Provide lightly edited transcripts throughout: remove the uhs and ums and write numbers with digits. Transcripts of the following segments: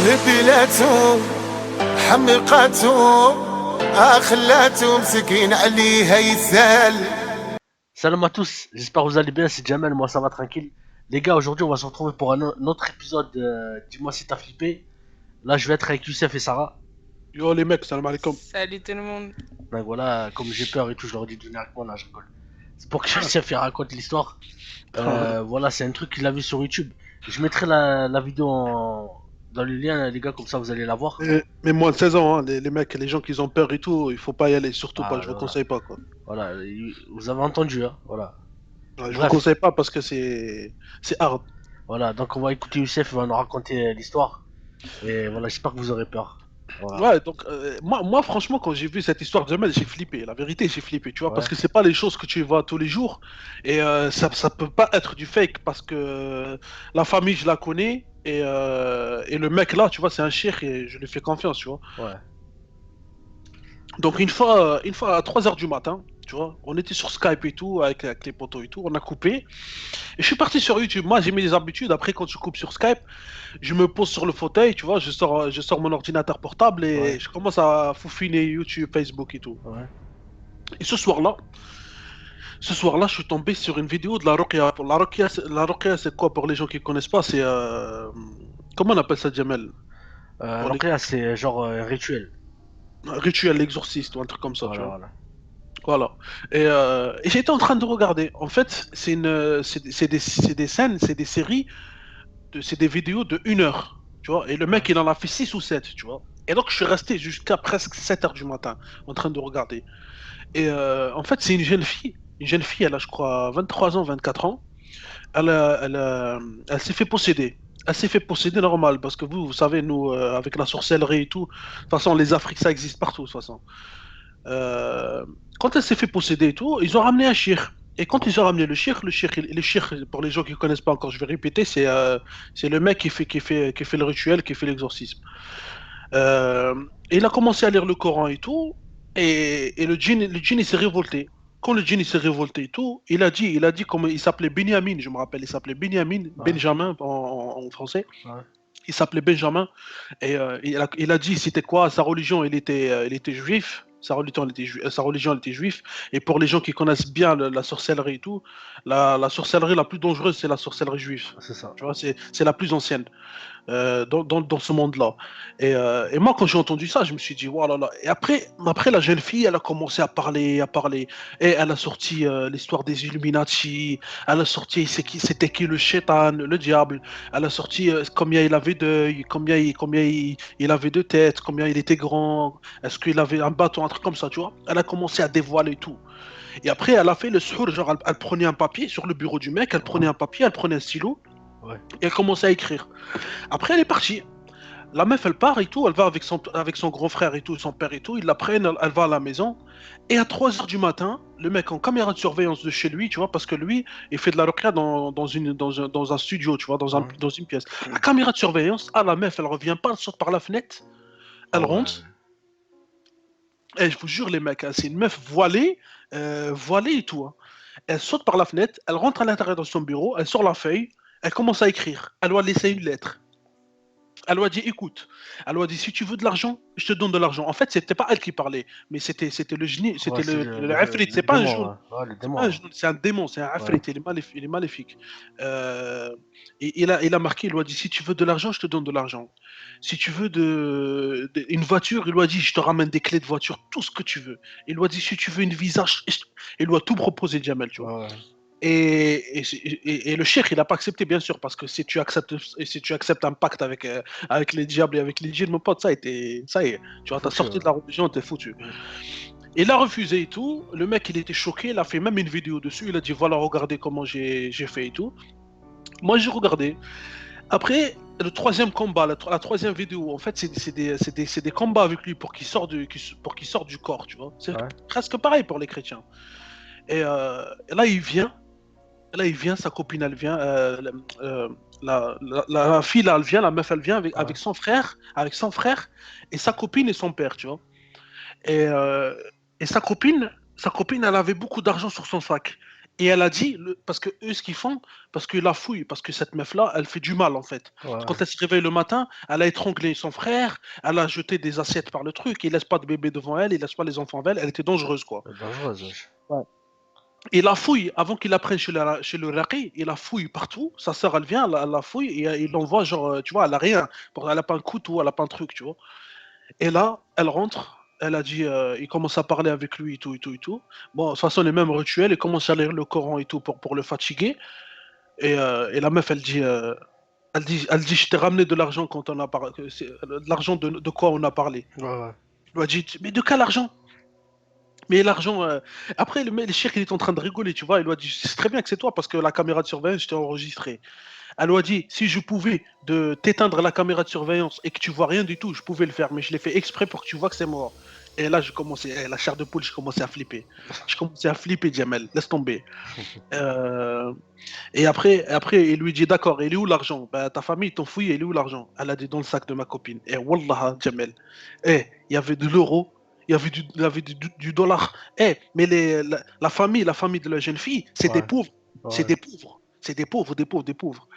وهبلته حمقته خلاته مسكين عليها يسال. Salam à tous, j'espère que vous allez bien, c'est Jamel, moi ça va tranquille. Les gars, aujourd'hui on va se retrouver pour un autre épisode de Dis-moi si t'as flippé. Là je vais être avec Youssef et Sarah. Yo les mecs, salam alaikum. Salut tout le monde. Donc voilà, comme j'ai peur et tout, je leur dis de venir avec moi, là je rigole. C'est pour que Youssef il raconte l'histoire. Voilà, c'est un truc qu'il a vu sur YouTube. Je mettrai la vidéo dans le lien, les gars, comme ça vous allez la voir. Mais moins de 16 ans, hein, les mecs, les gens qui ont peur et tout, il faut pas y aller, surtout pas, je vous voilà. conseille pas quoi. Voilà, vous avez entendu, hein, voilà. Je vous conseille pas parce que c'est hard. Voilà, donc on va écouter Youssef, il va nous raconter l'histoire. Et voilà, j'espère que vous aurez peur. Voilà. Ouais, donc moi franchement quand j'ai vu cette histoire de Jamel, j'ai flippé, la vérité j'ai flippé, tu vois, Ouais. parce que c'est pas les choses que tu vois tous les jours, et ça peut pas être du fake, parce que la famille je la connais, et le mec là, tu vois, c'est un cheikh et je lui fais confiance, tu vois. Ouais. Donc une fois à 3h du matin, tu vois, on était sur Skype et tout, avec les potos et tout, on a coupé. Et je suis parti sur YouTube. Moi, j'ai mis des habitudes. Après, quand je coupe sur Skype, je me pose sur le fauteuil, tu vois, je sors mon ordinateur portable et Ouais. je commence à fouffiner YouTube, Facebook et tout. Ouais. Et ce soir-là, je suis tombé sur une vidéo de la Ruqya. La Ruqya, c'est quoi pour les gens qui connaissent pas? C'est comment on appelle ça, Jamel? Donc là, c'est genre un rituel. Un rituel, l'exorciste ou un truc comme ça, tu Voilà, vois. voilà. Voilà. Et j'étais en train de regarder. En fait, c'est des scènes, c'est des séries, c'est des vidéos de 1 heure. Tu vois. Et le mec, il en a fait 6 ou 7, tu vois. Et donc, je suis resté jusqu'à presque 7h du matin en train de regarder. Et en fait, c'est une jeune fille. Une jeune fille, elle a, je crois, 23 ans, 24 ans. Elle s'est fait posséder. Elle s'est fait posséder normal, parce que vous savez, nous, avec la sorcellerie et tout, de toute façon, les Afriques, ça existe partout, de toute façon. Euh, Quand elle s'est fait posséder et tout, ils ont ramené un shir. Et quand ils ont ramené le shir, pour les gens qui ne connaissent pas encore, je vais répéter, c'est le mec qui fait le rituel, qui fait l'exorcisme. Euh, et il a commencé à lire le Coran et tout, et le djinn il s'est révolté. Quand le djinn il s'est révolté et tout, il a dit comment il s'appelait Benjamin, je me rappelle, il s'appelait Benjamin, Ouais. Benjamin en français. Ouais. Il s'appelait Benjamin, et il a dit c'était quoi sa religion, il était juif, sa religion elle était juif, et pour les gens qui connaissent bien la sorcellerie et tout, la sorcellerie la plus dangereuse c'est la sorcellerie juive, C'est ça. tu vois, c'est la plus ancienne dans ce monde-là. Et moi, quand j'ai entendu ça, je me suis dit, voilà. Et après, la jeune fille, elle a commencé à parler, et elle a sorti l'histoire des Illuminati, elle a sorti c'était qui le shaitan, le diable, elle a sorti combien il avait d'œil, combien il avait de tête, combien il était grand, est-ce qu'il avait un bâton, un truc comme ça, tu vois. Elle a commencé à dévoiler tout. Et après, elle a fait le suhour, genre, elle prenait un papier sur le bureau du mec, elle prenait un papier, elle prenait un stylo, Ouais. et elle commençait à écrire. Après, elle est partie. La meuf, elle part et tout, elle va avec son grand frère et tout, son père et tout, ils la prennent, elle va à la maison. Et à 3h du matin, le mec en caméra de surveillance de chez lui, tu vois, parce que lui, il fait de la ruqya dans un studio, tu vois, dans une pièce. La caméra de surveillance, la meuf, elle revient pas, elle saute par la fenêtre, elle rentre. Et je vous jure, les mecs, hein, c'est une meuf voilée et tout, hein. Elle saute par la fenêtre, elle rentre à l'intérieur de son bureau, elle sort la feuille, elle commence à écrire. Elle doit laisser une lettre. Elle lui a dit, écoute, elle lui a dit, si tu veux de l'argent, je te donne de l'argent. En fait, c'était pas elle qui parlait, mais c'était le génie, c'était Ouais, le ifrit, c'est pas un démon, jaune. ouais. Le C'est démon. pas un jaune, c'est un démon, c'est un ifrit, il est maléfique. Et il a marqué, il lui a dit, si tu veux de l'argent, je te donne de l'argent. Si tu veux une voiture, il lui a dit, je te ramène des clés de voiture, tout ce que tu veux. Il lui a dit, si tu veux une visa, il lui a tout proposé, Jamel, tu vois. Ouais. Et le cheikh, il n'a pas accepté, bien sûr, parce que si tu acceptes un pacte avec les diables et avec les djinns, mon pote, ça y est, tu vois, t'as Foutu, sorti de la religion, t'es foutu. Il a refusé et tout, le mec, il était choqué, il a fait même une vidéo dessus, il a dit, voilà, regardez comment j'ai fait et tout. Moi, j'ai regardé. Après, le troisième combat, la troisième vidéo, en fait, c'est des combats avec lui pour qu'il sorte du corps, tu vois. C'est presque pareil pour les chrétiens. Et là, il vient, sa copine, elle vient, la fille, là, elle vient, la meuf, elle vient avec son frère, et sa copine et son père, tu vois. Et sa copine, elle avait beaucoup d'argent sur son sac. Et elle a dit, parce que eux, ce qu'ils font, parce que la fouille, parce que cette meuf-là, elle fait du mal en fait. Ouais, Quand elle se réveille le matin, elle a étranglé son frère, elle a jeté des assiettes par le truc, il laisse pas de bébé devant elle, il laisse pas les enfants avec elle, elle était dangereuse quoi. c'est dangereuse, wesh. Et la fouille, avant qu'il la prenne chez le raqi, il la fouille partout. Sa sœur, elle vient, elle la fouille et il l'envoie, genre, tu vois, elle a rien. Elle a pas un couteau, elle a pas un truc, tu vois. Et là, elle rentre, elle a dit, il commence à parler avec lui et tout, et tout, et tout. Bon, de toute façon, les mêmes rituels, il commence à lire le Coran et tout pour le fatiguer. Et la meuf, elle dit, je t'ai ramené de l'argent quand on a parlé. De l'argent de quoi on a parlé. Ouais, ouais. Il lui a dit, mais de quel argent? Mais l'argent. Après, le chèque, il est en train de rigoler, tu vois. Il lui a dit, c'est très bien que c'est toi parce que la caméra de surveillance, je t'ai enregistré. Elle lui a dit, si je pouvais t'éteindre la caméra de surveillance et que tu vois rien du tout, je pouvais le faire, mais je l'ai fait exprès pour que tu vois que c'est mort. Et là, je commençais, la chair de poule, je commençais à flipper. Je commençais à flipper, Jamel, laisse tomber. Euh, et après, il lui dit, d'accord, il est où l'argent? Ben, ta famille, ils t'ont fouillé, il est où l'argent? Elle a dit, dans le sac de ma copine. Et wallah, Jamel, il y avait de l'euro, il y avait du dollar. Mais la famille de la jeune fille, c'est des Ouais, pauvres. C'est ouais. des pauvres. C'est des pauvres, des pauvres, des pauvres.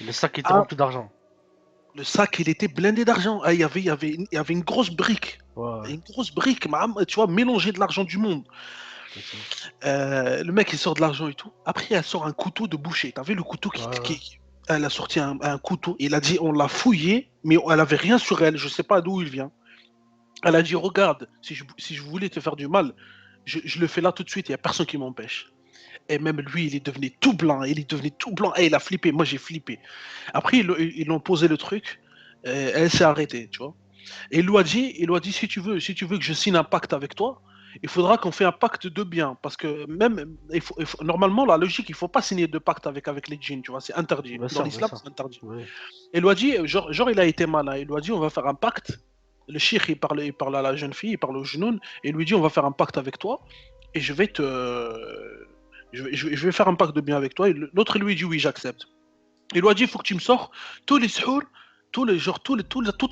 Le sac était Ah, rempli d'argent. le sac, il était blindé d'argent. Ah, il y avait une grosse brique. Ouais, ouais. Une grosse brique, tu vois, mélangée de l'argent du monde. Le mec, il sort de l'argent et tout. Après, elle sort un couteau de boucher. T'as vu le couteau Ouais, ouais. elle a sorti un couteau. Il a dit, on l'a fouillé, mais elle avait rien sur elle. Je sais pas d'où il vient. Elle a dit, regarde, si je voulais te faire du mal, je le fais là tout de suite. Il y a personne qui m'empêche. Et même lui, il est devenu tout blanc. Il est devenu tout blanc. Et il a flippé. Moi, j'ai flippé. Après, ils l'ont posé le truc. Elle s'est arrêtée, tu vois. Et il lui a dit, si tu veux que je signe un pacte avec toi, il faudra qu'on fait un pacte de bien. Parce que même, normalement, la logique, il ne faut pas signer de pacte avec les djinns, tu vois, c'est interdit. Bien Dans sûr, bien l'islam, sûr. c'est interdit. Oui. Et il lui a dit, genre, il a été malin. Il lui a dit, on va faire un pacte. Le cheikh, il parle à la jeune fille, il parle au genoun, et il lui dit, on va faire un pacte avec toi, et je vais faire un pacte de bien avec toi. Et l'autre, il lui dit, oui, j'accepte. Il lui a dit, il faut que tu me sors tous les suhours, toute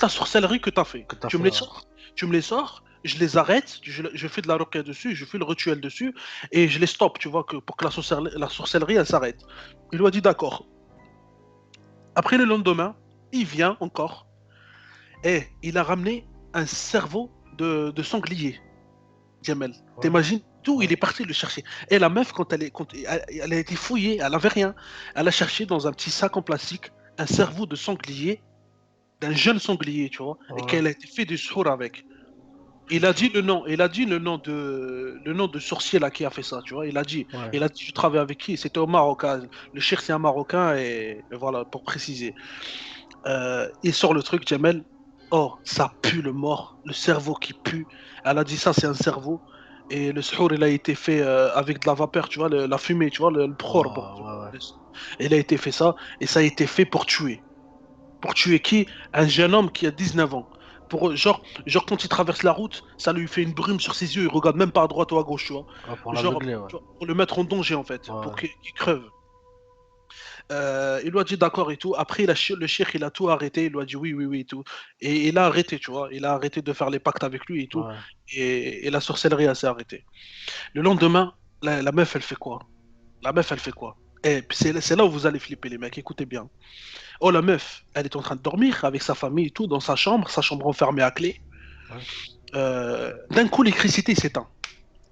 la sorcellerie que tu as fait. Que t'as Tu me fait, les ouais. sors, tu me les sors, je les arrête, je fais de la ruqya dessus, je fais le rituel dessus, et je les stoppe, tu vois, pour que la sorcellerie, elle s'arrête. Il lui a dit, d'accord. Après le lendemain, il vient encore, et il a ramené un cerveau de sanglier, Jamel. Ouais, T'imagines? D'où ouais. il est parti le chercher. Et la meuf, quand elle a été fouillée, elle avait rien. Elle a cherché dans un petit sac en plastique un cerveau de sanglier, d'un jeune sanglier, tu vois, et Ouais, qu'elle a été fait du sourd avec. Il a dit le nom, le nom de sorcier là qui a fait ça, tu vois. ouais. Il a dit, je travaille avec qui? C'était au Maroc, hein. Le cheikh c'est un Marocain et voilà pour préciser. Il sort le truc, Jamel. Oh, ça pue le mort, le cerveau qui pue. Elle a dit ça, c'est un cerveau. Et le suhour, il a été fait avec de la vapeur, tu vois, la fumée, tu vois, le pror. Ouais, ouais, ouais. Il a été fait ça, et ça a été fait pour tuer. Pour tuer qui? Un jeune homme qui a 19 ans. Genre, quand il traverse la route, ça lui fait une brume sur ses yeux, il regarde même pas à droite ou à gauche, tu vois. Ouais, pour Genre, l'aveugler, ouais. tu vois, pour le mettre en danger, en fait, pour Ouais, qu'il crève. Il lui a dit d'accord et tout. Après, le cheikh, il a tout arrêté. Il lui a dit oui, oui, oui et tout. Et il a arrêté, tu vois. Il a arrêté de faire les pactes avec lui et tout. ouais. Et la sorcellerie, elle s'est arrêtée. Le lendemain, la meuf, elle fait quoi? La meuf, elle fait quoi? Et puis c'est là où vous allez flipper, les mecs. Écoutez bien. Oh, la meuf, elle est en train de dormir avec sa famille et tout, dans sa chambre enfermée à clé. Ouais. D'un coup, l'électricité s'éteint.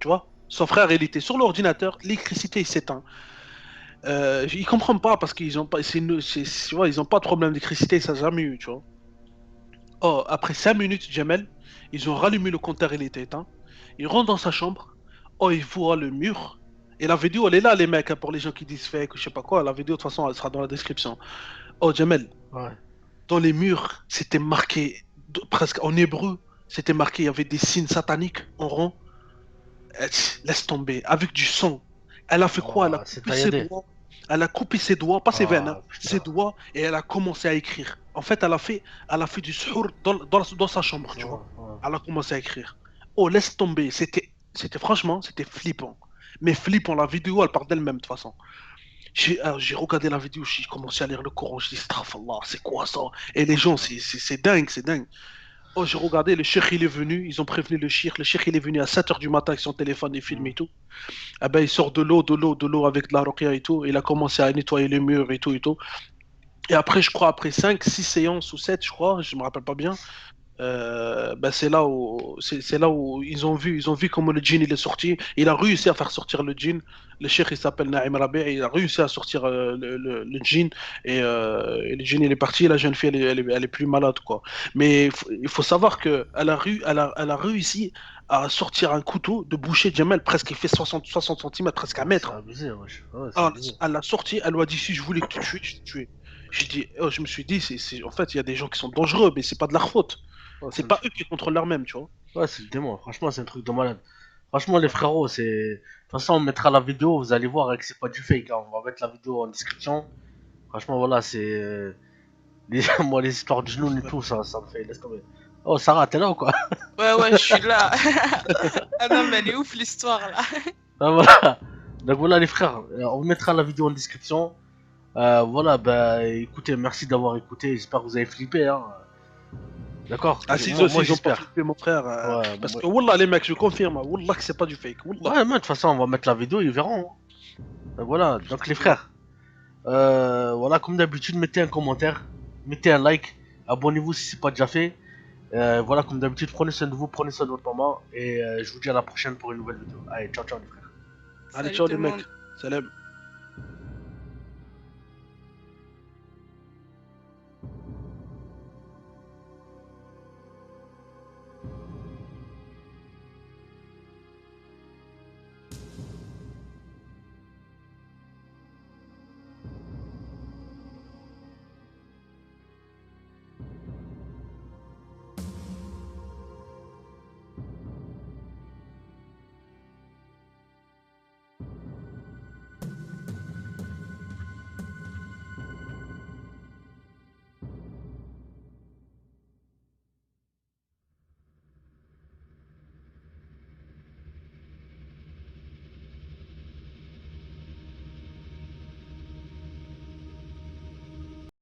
Tu vois? Son frère, il était sur l'ordinateur. L'électricité s'éteint. Ils comprennent pas parce qu'ils ont pas, tu vois, ils ont pas de problème d'électricité, ça n'a jamais eu, tu vois. Oh, après 5 minutes, Jamel, ils ont rallumé le compteur, il était éteint. Il rentre dans sa chambre. Oh, il voit le mur. Et la vidéo, elle est là, les mecs, hein, pour les gens qui disent fake ou je sais pas quoi. La vidéo, de toute façon, elle sera dans la description. Oh, Jamel, Ouais. dans les murs, c'était marqué, presque en hébreu, c'était marqué, il y avait des signes sataniques en rond. Laisse tomber, avec du sang. Elle a fait quoi? Elle a Ouais, c'est coupé ses tailladé. doigts. Elle a coupé ses doigts, pas ses veines, hein, Ah, ses putain. doigts, et elle a commencé à écrire. En fait, elle a fait du suhour dans sa chambre, tu Ouais, vois. ouais. Elle a commencé à écrire. Oh, laisse tomber. Franchement, c'était flippant. Mais flippant, la vidéo, elle part d'elle-même, de toute façon. J'ai regardé la vidéo, j'ai commencé à lire le Coran, je dis, Astaghfirullah, c'est quoi ça? Et les gens, c'est dingue, c'est dingue. Oh, j'ai regardé, le cheikh il est venu, ils ont prévenu le cheikh il est venu à 7h du matin avec son téléphone et filmé et tout. Ah ben il sort de l'eau avec de la ruqya et tout, il a commencé à nettoyer les murs et tout et tout. Et après, je crois, après 5 6 séances ou 7 je crois, je me rappelle pas bien, ben c'est là où ils ont vu comment le djinn il est sorti. Il a réussi à faire sortir le djinn. Le cheikh il s'appelle Naïm Rabi, il a réussi à sortir le djinn et le djinn il est parti. La jeune fille elle est plus malade quoi. Mais il faut savoir que elle a réussi à sortir un couteau de boucher de Jamel presque il fait 60 cm, presque un C'est mètre. abusé, wesh. Ouais, c'est Ah, abusé. elle l'a sorti, elle lui a dit si je voulais te tuer, je te tuais. Je me suis dit, en fait, il y a des gens qui sont dangereux, mais c'est pas de leur faute. Ouais, C'est pas eux qui contrôlent leur-même, tu vois. ouais, c'est le démon. Franchement, c'est un truc de malade. Franchement, les frérots, c'est. De toute façon, on mettra la vidéo, vous allez voir que c'est pas du fake, hein. On va mettre la vidéo en description. Franchement, voilà, c'est. Moi, les histoires de genoux et tout, ça me fait. Laisse tomber. Oh, Sarah, t'es là ou quoi? Ouais, je suis là. Ah non, mais elle est ouf l'histoire là. Ah, voilà. Donc voilà, les frères, on mettra la vidéo en description. Voilà, bah écoutez, merci d'avoir écouté. J'espère que vous avez flippé, hein. D'accord? Ah, si, Moi, aussi, moi ils ont pas j'espère. flippé, mon frère. Ouais, Parce moi- que, Wallah, les mecs, je confirme, Wallah, que c'est pas du fake. Wallah. ouais, mais de toute façon, on va mettre la vidéo, ils verront, hein. Voilà, donc les frères, voilà, comme d'habitude, mettez un commentaire, mettez un like, abonnez-vous si c'est pas déjà fait. Voilà, comme d'habitude, prenez soin de vous, prenez soin de votre maman, et je vous dis à la prochaine pour une nouvelle vidéo. Allez, ciao, ciao les frères. Allez, Salut ciao, tout les le mecs. monde. Salam.